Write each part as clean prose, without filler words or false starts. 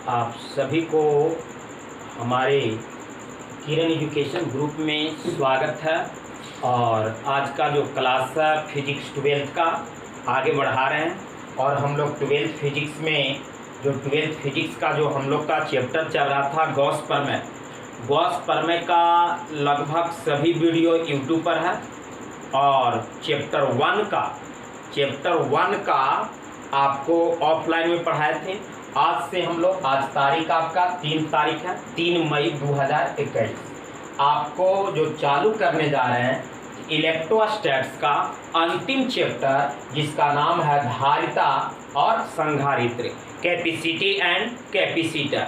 आप सभी को हमारे किरण एजुकेशन ग्रुप में स्वागत है। और आज का जो क्लास है फिजिक्स 12th का आगे बढ़ा रहे हैं। और हम लोग 12th फिजिक्स में जो 12th फिजिक्स का जो हम लोग का चैप्टर चल रहा था गॉस प्रमेय का लगभग सभी वीडियो यूट्यूब पर है। और चैप्टर 1 का आपको ऑफलाइन में पढ़ाए थे। आज से हम लोग, आज तारीख आपका 3 तारीख है, 3 मई 2021, आपको जो चालू करने जा रहे हैं इलेक्ट्रोस्टैट्स का अंतिम चैप्टर, जिसका नाम है धारिता और संधारित्र, कैपेसिटी एंड कैपेसिटर।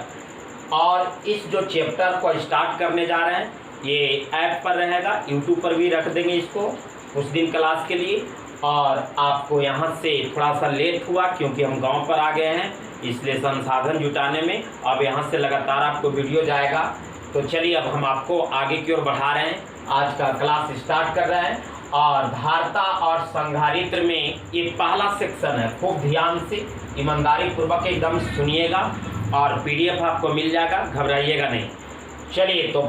और इस जो चैप्टर को स्टार्ट करने जा रहे हैं ये ऐप पर रहेगा, यूट्यूब पर भी रख देंगे इसको उस दिन क्लास के लिए। और आपको यहाँ से थोड़ा सा लेट हुआ क्योंकि हम गांव पर आ गए हैं, इसलिए संसाधन जुटाने में अब यहाँ से लगातार आपको वीडियो जाएगा। तो चलिए अब हम आपको आगे की ओर बढ़ा रहे हैं, आज का क्लास स्टार्ट कर रहे हैं। और धारिता और संधारित्र में ये पहला सेक्शन है, खूब ध्यान से ईमानदारी पूर्वक एकदम सुनिएगा और PDF आपको मिल जाएगा, घबराइएगा नहीं। चलिए तो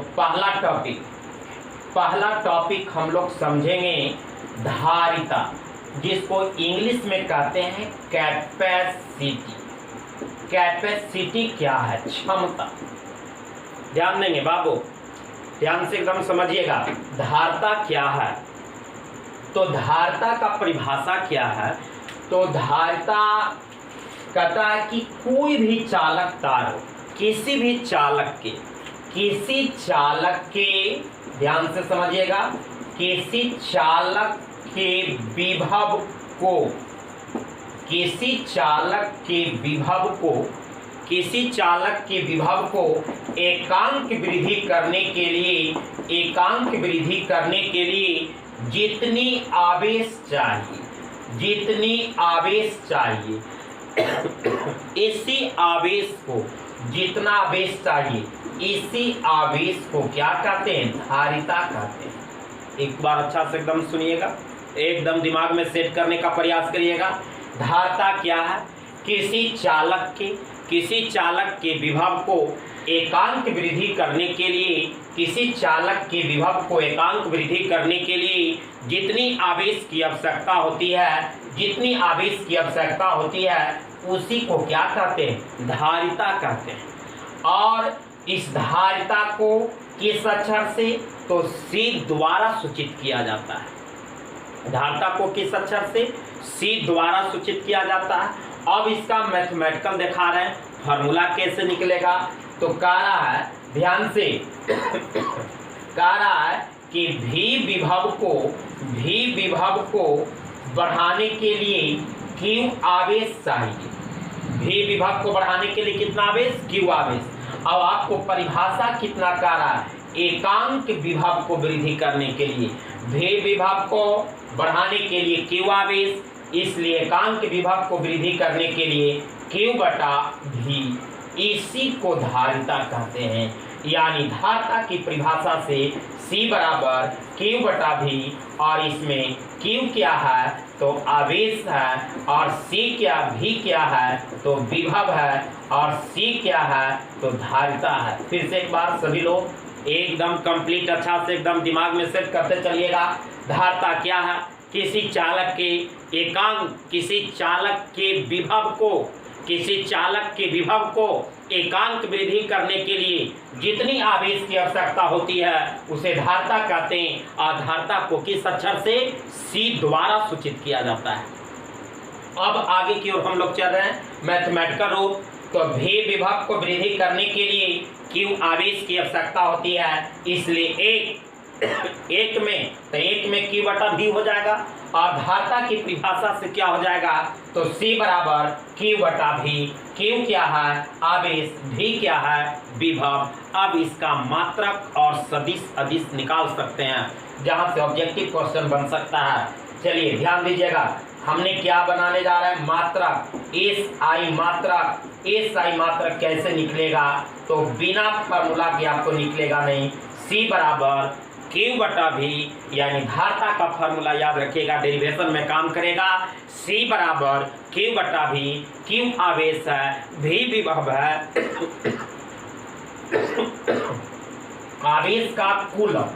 पहला टॉपिक हम लोग समझेंगे धारिता, जिसको इंग्लिश में कहते हैं कैपेसिटी। कैपेसिटी क्या है? क्षमता। ध्यान देंगे बाबू, ध्यान से एकदम समझिएगा। धारिता क्या है? तो धारिता का परिभाषा क्या है? तो धारिता कहता है कि कोई भी चालक तार हो, किसी भी चालक के ध्यान से समझिएगा, किसी चालक के विभव को एकांक वृद्धि करने के लिए जितनी आवेश चाहिए इसी आवेश को, जितना आवेश चाहिए इसी आवेश को क्या कहते हैं? धारिता कहते हैं। एक बार अच्छा से एकदम सुनिएगा, एकदम दिमाग में सेट करने का प्रयास करिएगा। धारिता क्या है? किसी चालक के विभव को एकांक वृद्धि करने के लिए जितनी आवेश की आवश्यकता होती है उसी को क्या कहते हैं? धारिता कहते हैं। और इस धारिता को किस अक्षर से? तो C द्वारा सूचित किया जाता है। धारिता को किस अक्षर से? C द्वारा सूचित किया जाता है। अब इसका मैथमेटिकल दिखा रहे हैं, फार्मूला कैसे निकलेगा। तो कह रहा है, ध्यान से कह रहा है कि V विभव को बढ़ाने के लिए Q आवेश चाहिए। V विभव को बढ़ाने के लिए कितना आवेश? Q आवेश। अब आपको परिभाषा कितना कह रहा है? एकांक विभव को वृद्धि करने के लिए V विभव को बढ़ाने के लिए Q आवेश, इसलिए एकांक विभव को वृद्धि करने के लिए Q/V, इसी को धारिता कहते हैं। यानी धारिता की परिभाषा से C बराबर Q/V, और इसमें Q क्या है? तो आवेश है, और V क्या है? तो विभव है, और C क्या है? तो धारिता है। फिर से एक बार सभी लोग एकदम कंप्लीट अच्छा से एकदम दिमाग में सेट करते चलिएगा। धारिता क्या है? किसी चालक के विभव को एकांक वृद्धि करने के लिए जितनी आवेश की आवश्यकता होती है उसे धारिता कहते हैं। और धारिता को किस अक्षर से? C द्वारा सूचित किया जाता है। अब आगे की ओर हम लोग चल रहे हैं मैथमेटिकल रूप। तो V विभव को वृद्धि करने के लिए Q आवेश की आवश्यकता होती है, इसलिए एक में Q/V हो जाएगा। और धारिता की परिभाषा से क्या हो जाएगा? तो C बराबर Q/V। Q क्या है? आवेश। V क्या है? विभव। अब इसका मात्रक और सदिश अदिश निकाल सकते हैं, जहां से ऑब्जेक्टिव क्वेश्चन बन सकता है। चलिए ध्यान दीजिएगा, हमने क्या बनाने जा रहे हैं? मात्रक। SI मात्रक कैसे निकलेगा? तो बिना फार्मूला के आपको निकलेगा नहीं। C बराबर Q/V, यानी धारिता का फार्मूला याद रखिएगा, डेरिवेशन में काम करेगा। C बराबर Q बटा V, Q आवेश है, V विभव है, आवेश का कूलम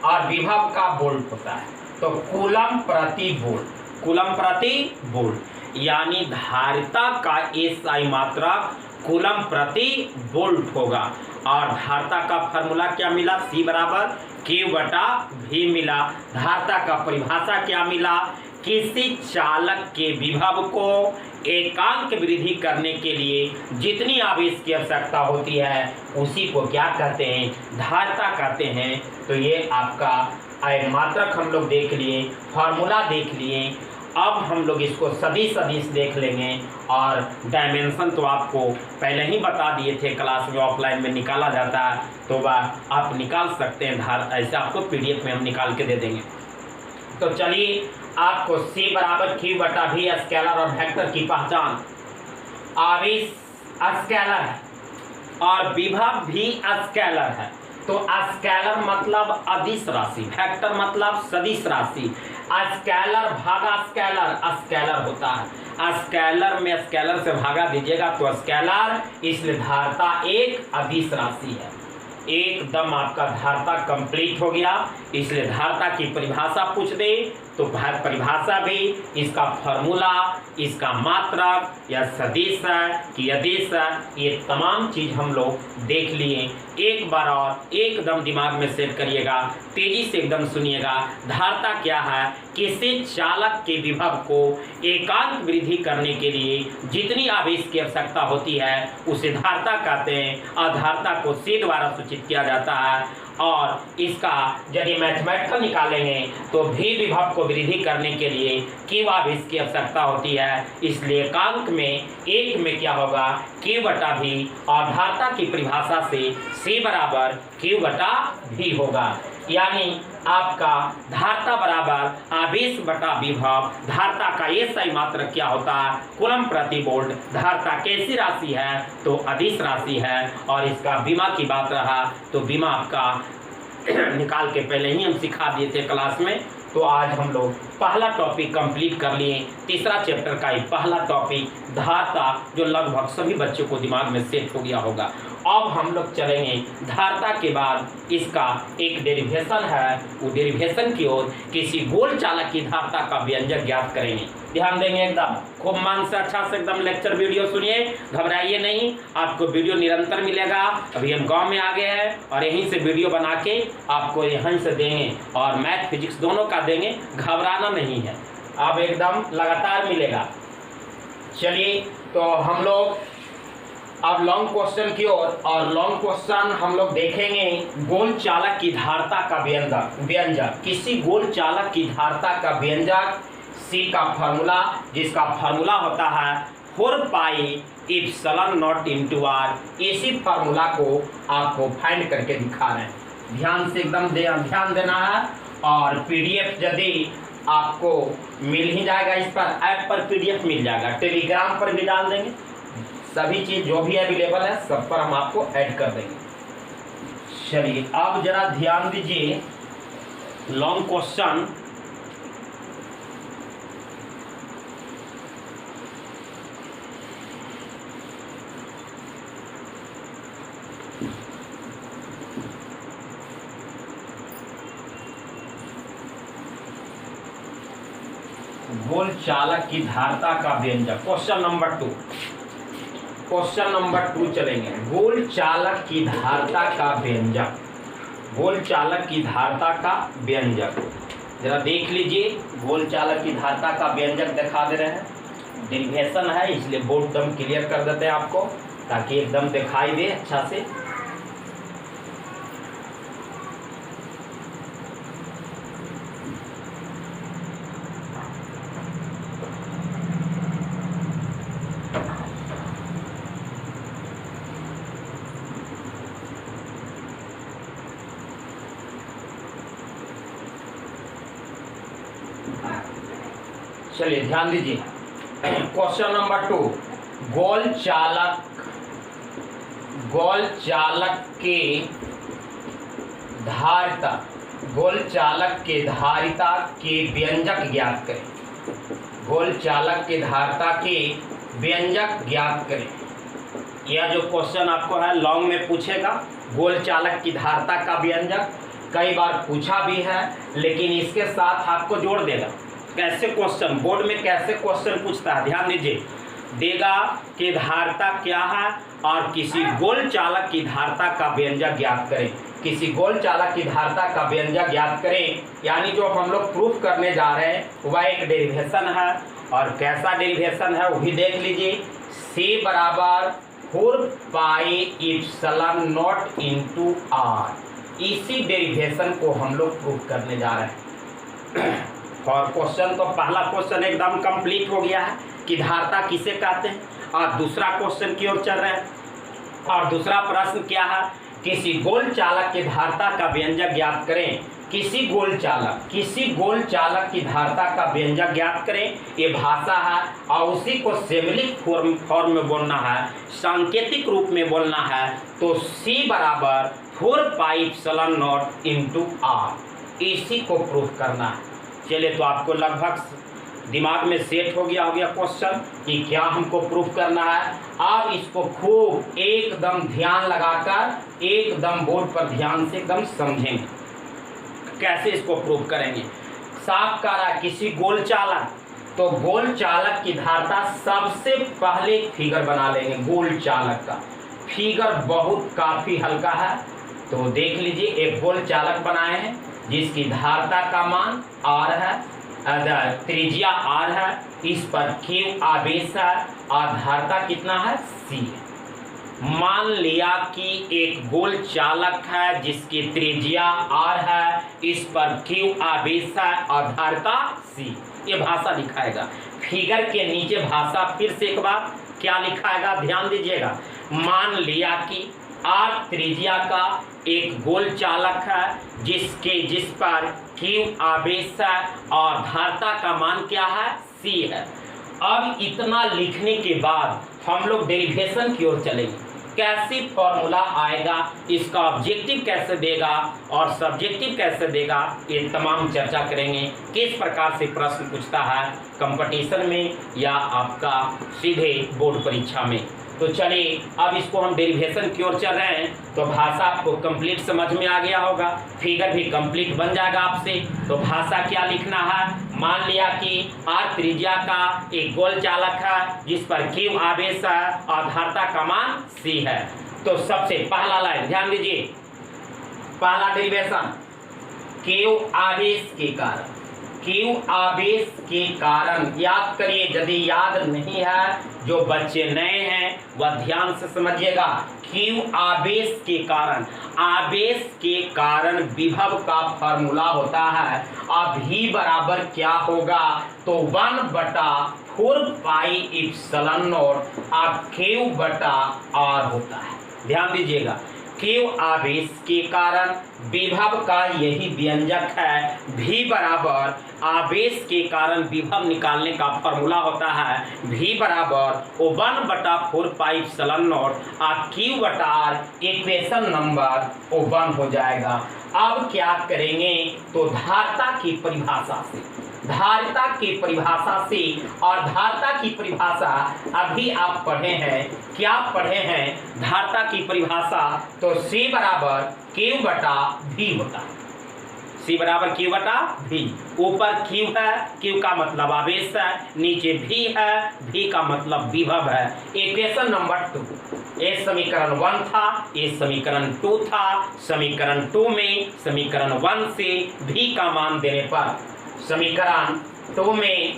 और विभव का वोल्ट होता है, तो कूलम प्रति वोल्ट, कूलम प्रति वोल्ट, यानी धारिता का एसआई मात्रक कूलम प्रति वोल्ट होगा। और धारिता का फार्मूला क्या मिला, C बराबर Q बटा V मिला। धारिता का परिभाषा क्या मिला, किसी चालक के विभव को एकांक वृद्धि करने के लिए जितनी आवेश की आवश्यकता होती है उसी को क्या कहते हैं, धारिता कहते हैं। तो ये आपका मात्रक हम लोग देख लिए, फार्मूला देख लिए। अब हम लोग इसको सदिश देख लेंगे और डायमेंशन तो आपको पहले ही बता दिए थे, क्लास में ऑफलाइन में निकाला जाता है, तो वह आप निकाल सकते हैं। ऐसे आपको पीडीएफ में हम निकाल के दे देंगे। तो चलिए आपको C बराबर Q बटा V स्केलर और वेक्टर की पहचान, आवेश स्केलर है और विभव भी स्केलर है। तो स्केलर मतलब अदिश राशि, वेक्टर मतलब सदिश राशि। स्केलर भागा स्केलर, स्केलर होता है, स्केलर में स्केलर से भागा दीजिएगा तो स्केलर, इसलिए धारिता एक अदिश राशि है। एकदम आपका धारिता कंप्लीट हो गया। इसलिए धारिता की परिभाषा पूछ दे तो परिभाषा भी, इसका फॉर्मूला, इसका मात्रक या सदिश है कि अदिश है, ये तमाम चीज हम लोग देख लिए। एक बार और एकदम दिमाग में सेट करिएगा, तेजी से एकदम सुनिएगा। धारिता क्या है, किसी चालक के विभव को एकांक वृद्धि करने के लिए जितनी आवेश की आवश्यकता होती है उसे धारिता कहते हैं और धारिता को C द्वारा सूचित किया जाता है। और इसका यदि मैथमेटिकल निकालेंगे तो V विभव को वृद्धि करने के लिए Q आवेश की आवश्यकता होती है, इसलिए एकांक में एक में क्या होगा, Q बटा V, और धारिता की परिभाषा से C बराबर Q बटा V होगा। यानी आपका धारिता बराबर आवेश बटा विभव, धारिता का एसआई मात्रक क्या होता है, कूलम प्रति वोल्ट। धारिता कैसी राशि है, तो अदिश राशि है। और इसका बीमा की बात रहा तो बीमा आपका निकाल के पहले ही हम सिखा दिए थे क्लास में। तो आज हम लोग पहला टॉपिक कंप्लीट कर लिए, तीसरा चैप्टर का ही पहला टॉपिक धारिता, जो लगभग सभी बच्चों को दिमाग में सेट हो गया होगा। अब हम लोग चलेंगे धारिता के बाद इसका एक डेरिवेशन है, वो डेरिवेशन की ओर किसी गोल चालक की धारिता का व्यंजक ज्ञात करेंगे। ध्यान देंगे एकदम, खूब मन से अच्छा से एकदम लेक्चर वीडियो सुनिए, घबराइए नहीं, आपको वीडियो निरंतर मिलेगा। अभी हम गांव में आ गए हैं और यहीं से वीडियो बना के आपको यहीं से देंगे और मैथ फिजिक्स दोनों का देंगे, घबराना नहीं है, अब एकदम लगातार मिलेगा। चलिए तो हम लोग अब लॉन्ग क्वेश्चन की ओर, और लॉन्ग क्वेश्चन हम लोग देखेंगे गोल चालक की धारिता का व्यंजक। किसी गोल चालक की धारिता का व्यंजक, C का फार्मूला, जिसका फार्मूला होता है 4 pi epsilon naught into R। इसी फार्मूला को आपको फाइंड करके दिखा रहे हैं, ध्यान से एकदम ध्यान देना है। और पीडीएफ यदि आपको मिल ही जाएगा, इस पर ऐप पर पीडीएफ मिल जाएगा, टेलीग्राम पर भी डाल देंगे, सभी चीज जो भी अवेलेबल है सब पर हम आपको ऐड कर देंगे। चलिए अब जरा ध्यान दीजिए, लॉन्ग क्वेश्चन गोल चालक की धारिता का व्यंजक। क्वेश्चन नंबर 2 चलेंगे, गोल चालक की धारिता का व्यंजक। गोल चालक की धारिता का व्यंजक जरा देख लीजिए, गोल चालक की धारिता का व्यंजक दिखा दे रहे हैं, डेरिवेशन है इसलिए बोर्ड एकदम क्लियर कर देते हैं आपको ताकि एकदम दिखाई दे अच्छा से। चलिए ध्यान दीजिए, क्वेश्चन नंबर 2, गोल चालक के धारिता के व्यंजक ज्ञात करें। गोल चालक की धारता की व्यंजक ज्ञात करें। यह जो क्वेश्चन आपको है लॉन्ग में पूछेगा, गोल चालक की धारता का व्यंजक कई बार पूछा भी है, लेकिन इसके साथ आपको जोड़ देगा। कैसे क्वेश्चन बोर्ड में कैसे क्वेश्चन पूछता है, ध्यान दीजिए। देगा कि धारता क्या है और किसी गोल चालक की धारता का व्यंजक ज्ञात करें। किसी गोल चालक की धारता का व्यंजक ज्ञात करें, यानी जो हम लोग प्रूफ करने जा रहे हैं वह एक डेरिवेशन है। और कैसा डेरिवेशन है वो भी देख लीजिए। C बराबर 4 pi epsilon naught into R. इसी डेरिवेशन को हम लोग प्रूफ करने जा रहे हैं। और क्वेश्चन तो पहला क्वेश्चन एकदम कंप्लीट हो गया है कि धारता किसे कहते हैं, और दूसरा क्वेश्चन की ओर चल रहे हैं। और दूसरा प्रश्न क्या है, किसी गोल चालक की धारता का व्यंजक ज्ञात करें। किसी गोल चालक की धारता का व्यंजक ज्ञात करें, ये भाषा है। और उसी को सिम्बॉलिक फॉर्म में बोलना है, सांकेतिक रूप में बोलना है। तो C बराबर 4 pi epsilon naught into R, इसी को प्रूफ करना है। चलिए, तो आपको लगभग दिमाग में सेट हो गया क्वेश्चन कि क्या हमको प्रूफ करना है। आप इसको खूब एकदम ध्यान लगाकर एकदम बोर्ड पर ध्यान से एकदम समझेंगे कैसे इसको प्रूफ करेंगे। साफ कह रहा है किसी गोल चालक, तो गोल चालक की धारता सबसे पहले फिगर बना लेंगे। गोल चालक का फिगर बहुत काफ़ी हल्का है, तो देख लीजिए। एक गोल चालक बनाए हैं जिसकी धारता का मान R है, त्रिज्या R है, इस पर Q आवेश है और धारता कितना है C है। मान लिया कि एक गोल चालक है जिसकी त्रिज्या R है, इस पर Q आवेश है और धारता C। ये भाषा दिखाएगा। फिगर के नीचे भाषा फिर से एक बार क्या लिखाएगा, ध्यान दीजिएगा। मान लिया कि R त्रिज्या का एक गोल चालक है जिस पर Q आवेश है और धारता का मान क्या है, C है। अब इतना लिखने के बाद हम लोग डेरिवेशन की ओर चलेंगे। कैसे फॉर्मूला आएगा, इसका ऑब्जेक्टिव कैसे देगा और सब्जेक्टिव कैसे देगा, ये तमाम चर्चा करेंगे। किस प्रकार से प्रश्न पूछता है कंपटीशन में या आपका सीधे बोर्ड परीक्षा में। तो चलिए, अब इसको हम डेरिवेशन की ओर चल रहे हैं। तो भाषा आपको कंप्लीट समझ में आ गया होगा, फिगर भी कंप्लीट बन जाएगा आपसे। तो भाषा क्या लिखना है, मान लिया कि R त्रिज्या का एक गोल चालक है जिस पर Q आवेश है और धारता का मान C है। तो सबसे पहला लाइन ध्यान दीजिए, पहला डेरिवेशन Q आवेश के कारण। Q आवेश के कारण याद करिए, यदि याद नहीं है, जो बच्चे नए हैं वह ध्यान से समझिएगा। Q आवेश के कारण, आवेश के कारण विभव का फॉर्मूला होता है। अब V बराबर क्या होगा, तो 1/4 पाई एप्सिलॉन नॉट अब Q बटा R होता है। ध्यान दीजिएगा, Q आवेश के कारण विभव का यही व्यंजक है। V बराबर आवेश के कारण विभव निकालने का फॉर्मूला होता है V बराबर 1/4 पाई एप्सिलॉन नॉट और Q बटा R। इक्वेशन नंबर 1 हो जाएगा। अब क्या करेंगे, तो धारता की परिभाषा से, धारता की परिभाषा से, और धारता की परिभाषा अभी आप पढ़े हैं, क्या पढ़े हैं धारता की परिभाषा, तो C बराबर Q बटा V होता है। C बराबर Q बटा V। ऊपर Q है, Q का मतलब आवेश है, नीचे V है, V का मतलब विभव है। इक्वेशन नंबर 2, ये समीकरण 1 था, ये समीकरण 2 था। समीकरण 2 में समीकरण 1 से V का मान देने पर, समीकरण 2 में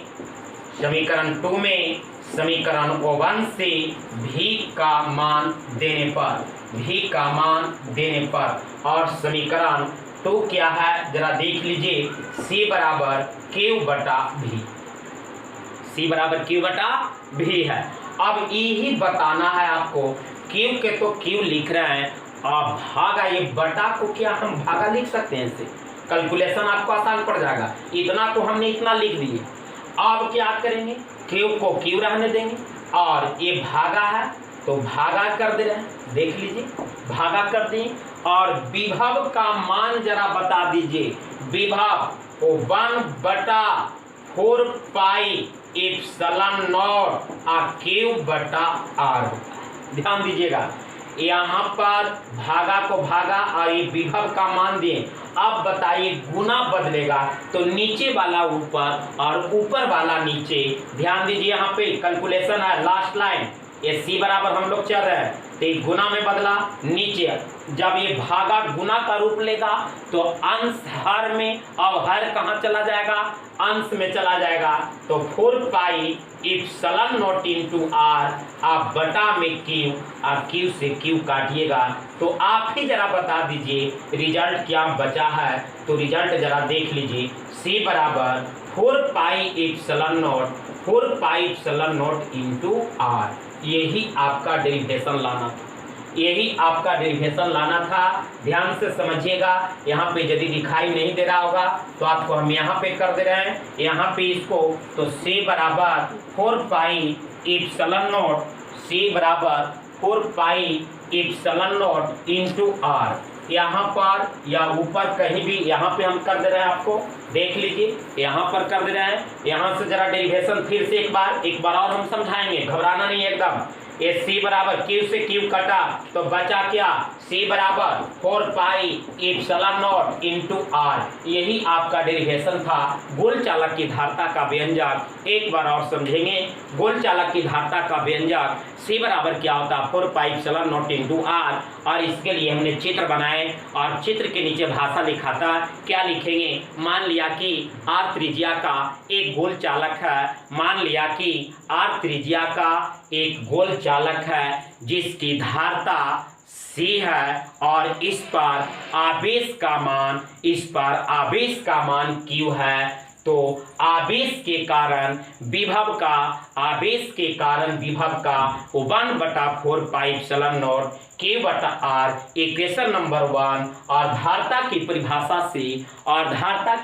समीकरण 1 से V का मान देने पर, V का मान देने पर, और समीकरण 2 क्या है जरा देख लीजिए, C बराबर Q बटा V। C बराबर Q बटा V है। अब यही बताना है आपको, Q के तो Q लिख रहे हैं, और भागा, ये बटा को क्या हम भागा लिख सकते हैं, इससे कैलकुलेशन आपको आसान पड़ जाएगा। इतना तो हमने इतना लिख दिए। अब क्या करेंगे, Q को Q रहने देंगे, और ये भागा है तो भागा कर दे रहे हैं, देख लीजिए भागा कर दिए। और विभव का मान जरा बता दीजिए, विभव 1/4 पाई इप्सिलॉन नॉट क्यू बटा आर होता है। ध्यान दीजिएगा, यहाँ पर भागा को भागा और ये विभव का मान दिए। अब बताइए गुना बदलेगा तो नीचे वाला ऊपर और ऊपर वाला नीचे। ध्यान दीजिए, यहाँ पे कैलकुलेशन है लास्ट लाइन, ये सी बराबर हम लोग चल रहे हैं तो ये गुना में बदला नीचे। जब ये भागा गुना का रूप लेगा तो अंश हर में, अब हर कहाँ चला जाएगा, अंश में चला जाएगा। तो 4 पाई इप्सिलॉन नॉट इंटू आर आप बटा में क्यू, और क्यू से क्यू काटिएगा तो आप ही जरा बता दीजिए रिजल्ट क्या बचा है। तो रिजल्ट जरा देख लीजिए, सी बराबर 4 पाई इप्सिलॉन नॉट इंटू आर। यही आपका डेरिवेशन लाना था, यही आपका डेरिवेशन लाना था। ध्यान से समझिएगा, यहाँ पे यदि दिखाई नहीं दे रहा होगा तो आपको हम यहाँ पे कर दे रहे हैं, यहाँ पे इसको। तो सी बराबर 4 पाई इप्सिलॉन नॉट, सी बराबर 4 पाई इप्सिलॉन नॉट इंटू आर। यहाँ पर या ऊपर कहीं भी यहाँ पे हम कर दे रहे हैं, आपको देख लीजिए यहाँ पर कर दे रहे हैं। यहाँ से जरा डेरिवेशन फिर से एक बार और हम समझाएंगे, घबराना नहीं एकदम। ये सी बराबर क्यू से क्यू कटा तो बचा क्या, सी बराबर 4 पाई इप्सिलॉन नॉट इंटू आर। यही आपका डेरिवेशन था गोल चालक की धारता का व्यंजक। एक बार और समझेंगे, गोल चालक की धारता का व्यंजक सी बराबर क्या होता है, 4 पाई इप्सिलॉन नॉट इंटू आर। और इसके लिए हमने चित्र बनाए और चित्र के नीचे भाषा लिखा था। क्या लिखेंगे, मान लिया कि आर त्रिज्या का एक गोल चालक है, मान लिया कि आर त्रिज्या का एक गोल चालक है जिसकी धारता C है और इस पर आवेश का मान Q है। तो आवेश के कारण विभव का 1/4 पाई इप्सिलॉन नॉट Q बटा आर इक्वेशन नंबर 1। और धारता की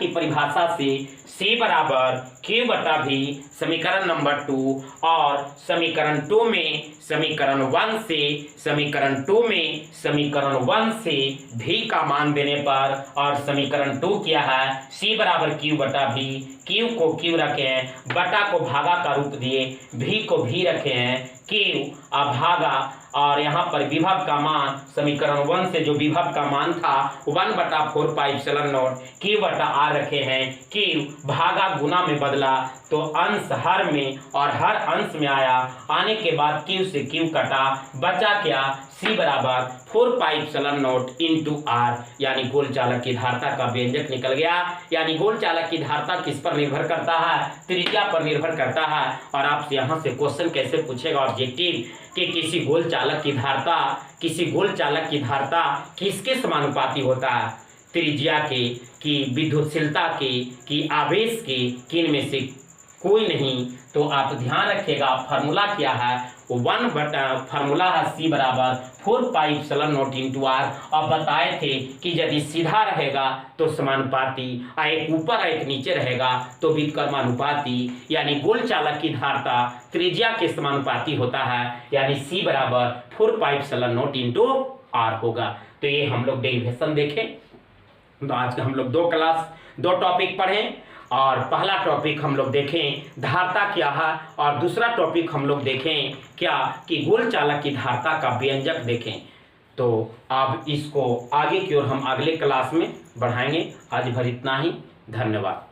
परिभाषा से C बराबर Q बटा भी समीकरण नंबर 2। और समीकरण 2 में समीकरण 1 से भी का मान देने पर, और समीकरण 2 क्या है, C बराबर Q बटा भी, Q को Q रखे हैं, बटा को भागा का रूप दिए, भी को भी रखे हैं, Q भागा। और यहाँ पर विभव का मान समीकरण 1 से जो विभव का मान था 1/4 पाई इप्सिलॉन नॉट Q बटा आर रखे हैं। Q भागा गुना में बदला तो अंश हर में और हर अंश में आया, आने के बाद Q से Q कटा, बचा क्या, C बराबर 4 पाई इप्सिलॉन नॉट इंटू आर। यानी गोल चालक की धारता का व्यंजक निकल गया। यानी गोल चालक की धारता किस पर निर्भर करता है, त्रिज्या पर निर्भर करता है। और आपसे यहाँ से क्वेश्चन कैसे पूछेगा ऑब्जेक्टिव कि किसी गोल चालक की धारता किसके समानुपाती होता है, त्रिज्या के, कि विद्युतशीलता के, कि आवेश के, किन में से कोई नहीं। तो आप ध्यान रखिएगा फार्मूला क्या है, फार्मूला है C बराबर 4 पाई इप्सिलॉन नॉट इंटू आर। और बताए थे कि यदि सीधा रहेगा तो समानुपाती, एक ऊपर एक नीचे रहेगा तो व्युत्क्रमानुपाती। यानी गोल चालक की धारता त्रिज्या के समानुपाती होता है, यानी C बराबर 4 पाई इप्सिलॉन नॉट इंटू आर होगा। तो ये हम लोग डेरिवेशन देखें। तो आज हम लोग 2 टॉपिक पढ़ें, और पहला टॉपिक हम लोग देखें धारता क्या है, और दूसरा टॉपिक हम लोग देखें क्या कि गोल चालक की धारता का व्यंजक देखें। तो अब इसको आगे की ओर हम अगले क्लास में बढ़ाएंगे। आज भर इतना ही, धन्यवाद।